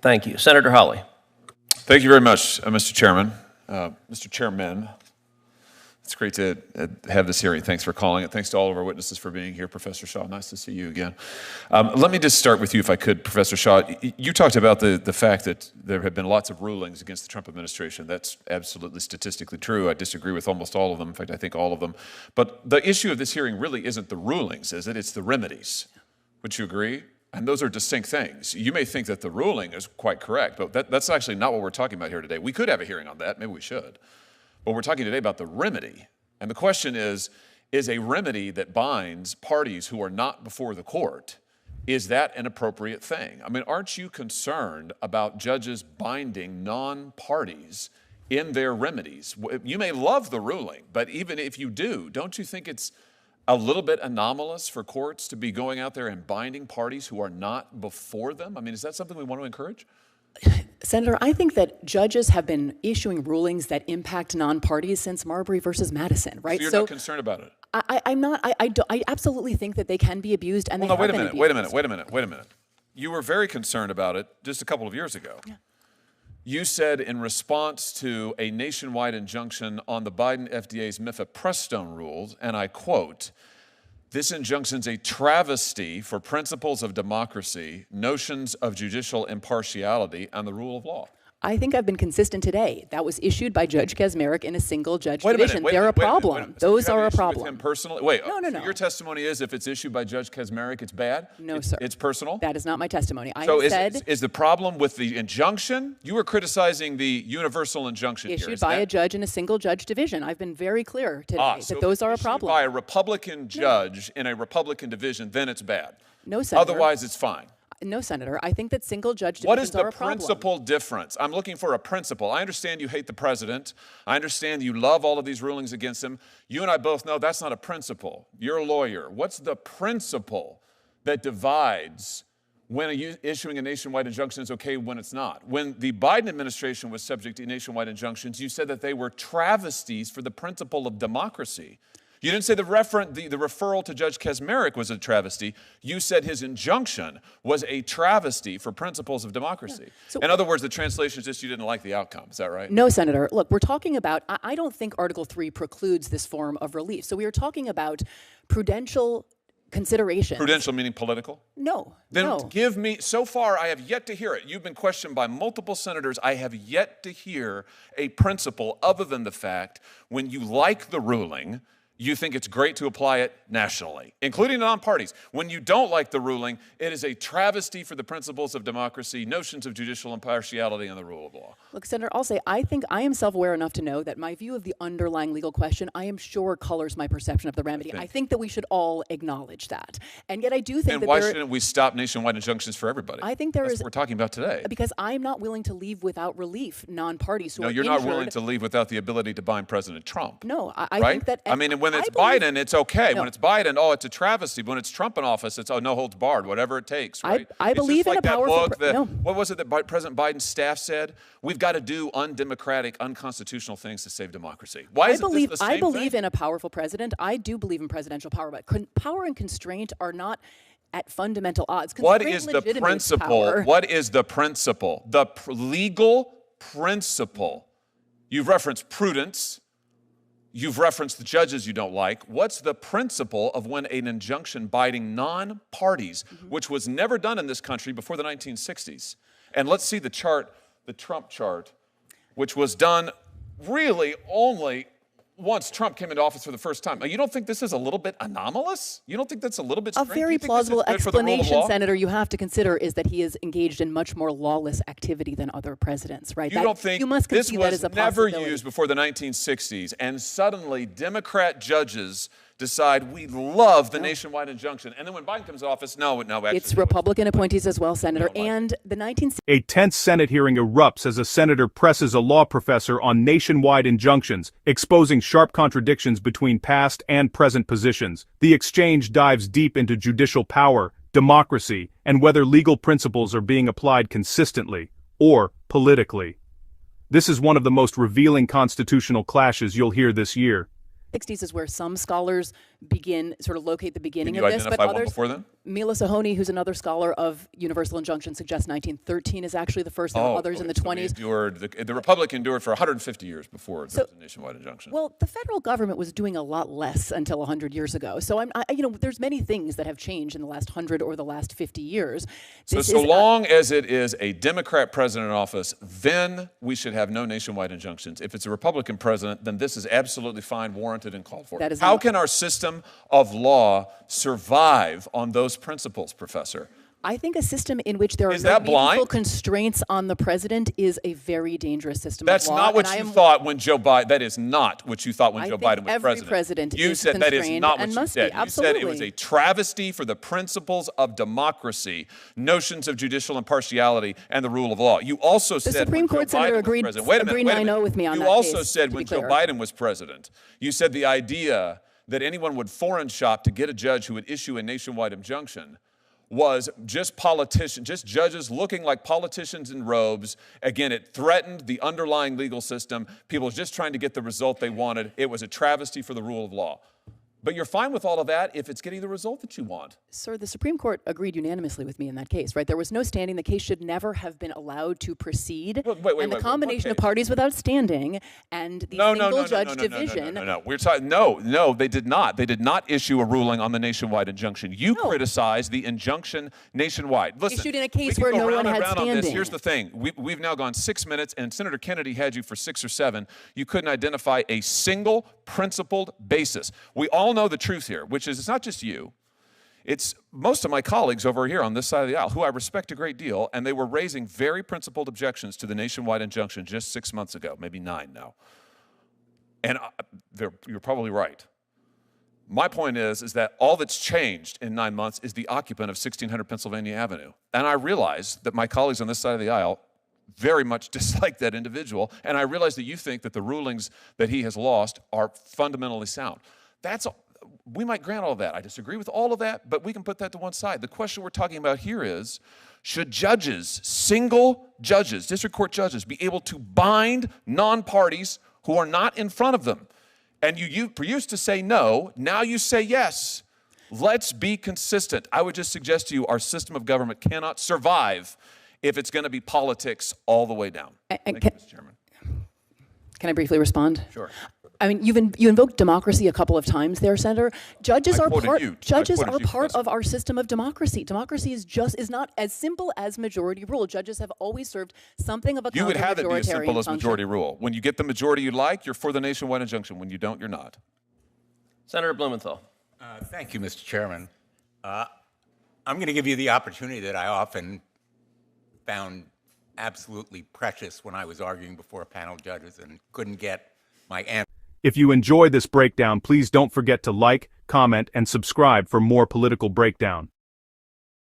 Thank you. Senator Hawley. Thank you very much, Mr. Chairman. Mr. Chairman, it's great to have this hearing. Thanks for calling it. Thanks to all of our witnesses for being here. Professor Shaw, nice to see you again. Let me just start with you, if I could, Professor Shaw. You talked about the fact that there have been lots of rulings against the Trump administration. That's absolutely statistically true. I disagree with almost all of them. In fact, I think all of them. But the issue of this hearing really isn't the rulings, is it? It's the remedies. Would you agree? And those are distinct things. You may think that the ruling is quite correct, but that's actually not what we're talking about here today. We could have a hearing on that. Maybe we should. But we're talking today about the remedy. And the question is a remedy that binds parties who are not before the court, is that an appropriate thing? I mean, aren't you concerned about judges binding non-parties in their remedies? You may love the ruling, but even if you do, don't you think it's a little bit anomalous for courts to be going out there and binding parties who are not before them? I mean, is that something we want to encourage? Senator, I think that judges have been issuing rulings that impact non-parties since Marbury versus Madison, right? So you're not concerned about it? I'm not. I absolutely think that they can be abused, and well, they no, wait a have minute, been wait a abused. minute, wait a minute. You were very concerned about it just a couple of years ago. Yeah. You said in response to a nationwide injunction on the Biden FDA's mifepristone rules, and I quote, "This injunction's a travesty for principles of democracy, notions of judicial impartiality, and the rule of law." I think I've been consistent today. That was issued by Judge Kaczmarek in a single judge division. They're a problem. Those are a problem. With him personally? Wait, no. So your testimony is if it's issued by Judge Kaczmarek, it's bad? No, sir. It's personal? That is not my testimony. So is the problem with the injunction? You were criticizing the universal injunction issued by a judge in a single judge division. I've been very clear today that those are a problem. By a Republican judge in a Republican division, then it's bad. No, Senator. Otherwise, it's fine. No, Senator. I think that single judge divisions What is the are a problem. principal difference? I'm looking for a principle. I understand you hate the president. I understand you love all of these rulings against him. You and I both know that's not a principle. You're a lawyer. What's the principle that divides when issuing a nationwide injunction is okay when it's not? When the Biden administration was subject to nationwide injunctions, you said that they were travesties for the principle of democracy. You didn't say the referral to Judge Kaczmarek was a travesty. You said his injunction was a travesty for principles of democracy. Yeah. So, in other words, the translation is just you didn't like the outcome. Is that right? No, Senator. Look, we're talking about, I don't think Article 3 precludes this form of relief. So we are talking about prudential considerations. Prudential meaning political? No. Then give me, so far I have yet to hear it. You've been questioned by multiple senators. I have yet to hear a principle other than the fact when you like the ruling, you think it's great to apply it nationally, including non-parties. When you don't like the ruling, it is a travesty for the principles of democracy, notions of judicial impartiality, and the rule of law. Look, Senator, I'll say I think I am self-aware enough to know that my view of the underlying legal question, I am sure colors my perception of the remedy. I think that we should all acknowledge that. And yet I do think and why shouldn't we stop nationwide injunctions for everybody? I think that's what we're talking about today. Because I'm not willing to leave without relief non-parties who are injured. No, you're not willing to leave without the ability to bind President Trump. No, I right? think that... I mean, when it's Biden, it's okay. No. When it's Biden, oh, it's a travesty. When it's Trump in office, it's, oh, no holds barred, whatever it takes, right? I believe in a powerful... What was it that President Biden's staff said? We've got to do undemocratic, unconstitutional things to save democracy. Why is this the same I believe thing? In a powerful president. I do believe in presidential power, but power and constraint are not at fundamental odds. What is the principle? Power. What is the principle? The legal principle. You've referenced prudence. You've referenced the judges you don't like. What's the principle of when an injunction binding non-parties, which was never done in this country before the 1960s? And let's see the chart, the Trump chart, which was done really only once Trump came into office for the first time. You don't think this is a little bit anomalous? You don't think that's a little bit strange? A very plausible explanation, Senator, you have to consider is that he is engaged in much more lawless activity than other presidents, right? You don't think you must this that as a was never possibility. Used before the 1960s, and suddenly Democrat judges decide we love the nationwide injunction, and then when Biden comes to office, actually. It's Republican appointees as well, Senator, and the 1960s. A tense Senate hearing erupts as a senator presses a law professor on nationwide injunctions, exposing sharp contradictions between past and present positions. The exchange dives deep into judicial power, democracy, and whether legal principles are being applied consistently or politically. This is one of the most revealing constitutional clashes you'll hear this year. 60s is where some scholars locate the beginning Can of you this. But identify one others, before then? Mila Sahoni, who's another scholar of universal injunction, suggests 1913 is actually the first. There were others in the 20s. The Republic endured for 150 years before there was a nationwide injunction. Well, the federal government was doing a lot less until 100 years ago. So there's many things that have changed in the last 100 or the last 50 years. So long as it is a Democrat president in office, then we should have no nationwide injunctions. If it's a Republican president, then this is absolutely fine, warranted, and called for. How can our system of law survive on those principles, Professor? I think a system in which there are no meaningful constraints on the president is a very dangerous system of law. That's not what you thought when Joe Biden. That is not what you thought when Joe Biden was every president You is said that is not what and you must said. be. You said it was a travesty for the principles of democracy, notions of judicial impartiality, and the rule of law. You also said the Supreme Court senator agreed 9-0 with me on that. You also said when Joe Biden was president, you said the idea that anyone would foreign shop to get a judge who would issue a nationwide injunction was just judges looking like politicians in robes. Again, it threatened the underlying legal system. People just trying to get the result they wanted. It was a travesty for the rule of law. But you're fine with all of that if it's getting the result that you want. Sir, the Supreme Court agreed unanimously with me in that case, right? There was no standing. The case should never have been allowed to proceed. And the combination of parties without standing and the single-judge division. We're talking. No, they did not. They did not issue a ruling on the nationwide injunction. You criticized the injunction nationwide. Listen, issued in a case where no one had standing. Here's the thing. We've now gone 6 minutes, and Senator Kennedy had you for 6 or 7. You couldn't identify a single principled basis. We all know the truth here, which is it's not just you. It's most of my colleagues over here on this side of the aisle, who I respect a great deal, and they were raising very principled objections to the nationwide injunction just 6 months ago, maybe 9 now. And you're probably right. My point is that all that's changed in 9 months is the occupant of 1600 Pennsylvania Avenue. And I realize that my colleagues on this side of the aisle very much dislike that individual, and I realize that you think that the rulings that he has lost are fundamentally sound. We might grant all of that. I disagree with all of that, but we can put that to one side. The question we're talking about here is, should judges, single judges, district court judges, be able to bind non-parties who are not in front of them? And you used to say no, now you say yes. Let's be consistent. I would just suggest to you our system of government cannot survive if it's going to be politics all the way down. Thank you, Mr. Chairman. Can I briefly respond? Sure. I mean, you invoked democracy a couple of times there, Senator. Judges are part of our system of democracy. Democracy is not as simple as majority rule. Judges have always served something of a You would have it be as simple as function. majority rule. When you get the majority you like, you're for the nationwide injunction. When you don't, you're not. Senator Blumenthal. Thank you, Mr. Chairman. I'm going to give you the opportunity that I often found absolutely precious when I was arguing before a panel of judges and couldn't get my answer. If you enjoy this breakdown, please don't forget to like, comment, and subscribe for more political breakdown.